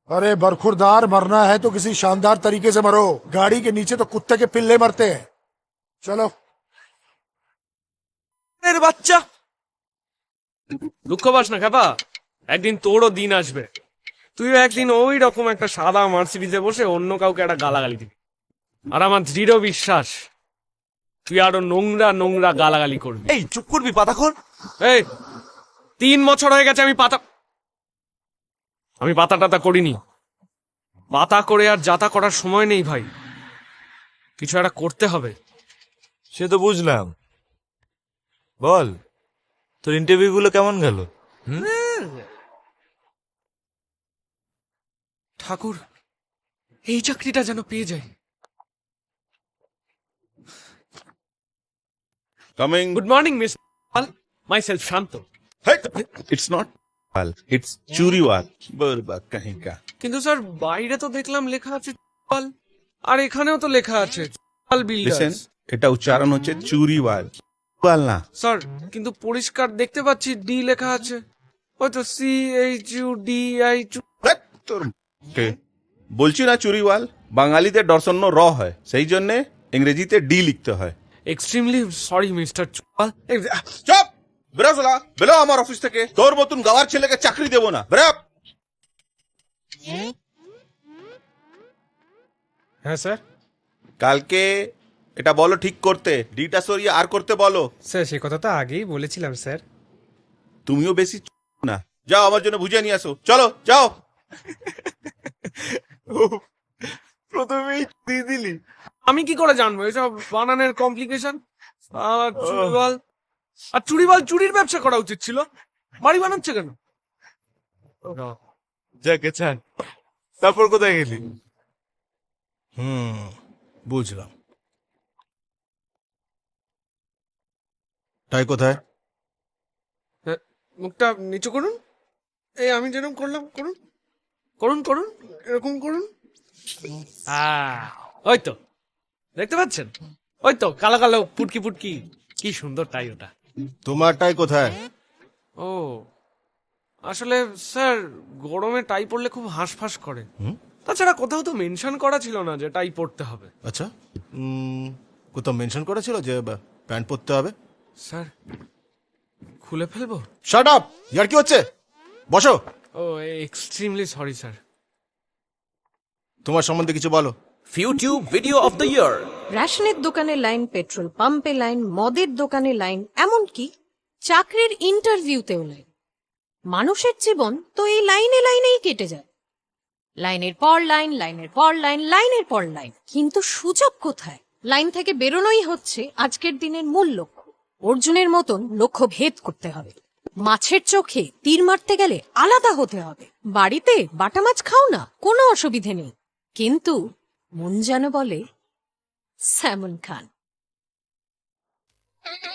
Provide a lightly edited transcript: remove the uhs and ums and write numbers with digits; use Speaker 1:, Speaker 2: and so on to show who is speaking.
Speaker 1: अरे बरखुरदार, मरना है तो किसी शानदार तरीके से मरो। गाड़ी के नीचे तो कुत्ते के पिल्ले मरते हैं। चलो।
Speaker 2: এর বাচ্চা, দুঃখ পাস না খেপা, একদিন তোরও দিন আসবে। তুইও একদিন ওই রকম একটা সাদা মার্সিডিজে বসে অন্য কাউকে একটা গালাগালি দিবি, আর আমার দৃঢ় বিশ্বাস তুই আরো নোংরা নোংরা গালাগালি করবি।
Speaker 3: এই চুপ করবি পাতাখোর।
Speaker 2: এই 3 বছর হয়ে গেছে আমি পাতা টাতা করিনি। পাতা করে আর যাতা করার সময় নেই ভাই, কিছু একটা করতে হবে।
Speaker 3: সে তো বুঝলাম, বল তোর ইন্টারভিউ গুলো কেমন গেল?
Speaker 2: ঠাকুর, এই চাকরিটা যেন পেয়ে যাই।
Speaker 4: Coming.
Speaker 2: Good morning miss myself Shanto.
Speaker 4: Hey, it's not wal. It's churiwal. बर्बाद कहीं का.
Speaker 2: কিন্তু স্যার বাইরে তো দেখলাম লেখা আছে পাল, আর এখানেও তো লেখা আছে পাল
Speaker 4: Listen,
Speaker 2: বিল্ডার্স।
Speaker 4: এটা উচ্চারণ হচ্ছে চুরিওয়াল, ওয়াল না।
Speaker 2: স্যার কিন্তু পরিষ্কার দেখতে পাচ্ছি ডি লেখা আছে, হয়তো CHUDI।
Speaker 4: ধ্যাৎ, তোর কে বলছি না চুরিওয়াল বাঙালিদের দর্শন্য র হয়, সেই জন্য ইংরেজিতে ডি লিখতে হয়।
Speaker 2: Extremely sorry Mister Chupal.
Speaker 4: চুপ, বেরো শালা, বেরো আমার অফিস থেকে। তোর মতন গাওয়ার ছেলেকে চাকরি দেবো না, বেরো।
Speaker 5: হ্যাঁ স্যার।
Speaker 4: কালকে এটা বলো ঠিক করতে, ডিটা সরিয়ে আর করতে বলো।
Speaker 5: স্যার সে কথা তো আগেই বলেছিলাম স্যার।
Speaker 4: তুমিও বেশি না, যাও আমার জন্য বুঝে নিয়ে আসো, চলো যাও।
Speaker 3: প্রথমেই দিয়ে দিলি।
Speaker 2: আমি কি করে জানবো এসব বানানের কমপ্লিকেশন? চুরিবাল, আর চুরিবাল চুরির ব্যবসা করা উচিত ছিল, বাড়ি বানাচ্ছে কেন?
Speaker 3: যাকে চান। তারপর কোথায় গেলি?
Speaker 1: বুঝলাম। টাই কোথায়?
Speaker 2: মুখটা নিচু করুন, এই আমি যেরকম করলাম করুন, করুন করুন, এরকম করুন। ওই তো দেখতে পাচ্ছেন, ওই তো কালো কালো পুটকি পুটকি, কি সুন্দর টাই ওটা।
Speaker 1: তোমার টাই কোথায়?
Speaker 2: ও আসলে স্যার গরমে টাই পরলে খুব হাঁসফাঁস করে, তাছাড়া কোথাও তো মেনশন করা ছিল না যে টাই পরতে হবে।
Speaker 1: আচ্ছা, কোথাও মেনশন করা ছিল যে প্যান্ট পরতে হবে?
Speaker 2: স্যার খুলে ফেলবো?
Speaker 1: শাট আপ, ইয়ার কি হচ্ছে? বসো।
Speaker 2: ও এক্সট্রিমলি সরি স্যার।
Speaker 1: তোমার সম্বন্ধে কিছু বলো।
Speaker 3: YouTube video of the year.
Speaker 6: রেশনের দোকানে লাইন, পেট্রোল পাম্পে লাইন, মদের দোকানে লাইন, এমনকি চাকরির ইন্টারভিউতেও লাইন। মানুষের জীবন তো এই লাইনে লাইনেই কেটে যায়। লাইনের পর লাইন, লাইনের পর লাইন, লাইনের পর লাইন, কিন্তু সুযোগ কোথায়? লাইন থেকে বেরোনোই হচ্ছে আজকের দিনের মূল লক্ষ্য। অর্জুনের মতন লক্ষ্য ভেদ করতে হবে। মাছের চোখে তীর মারতে গেলে আলাদা হতে হবে। বাড়িতে বাটা মাছ খাও না, কোনো অসুবিধে নেই, কিন্তু মন যেন বলে স্যামন খান।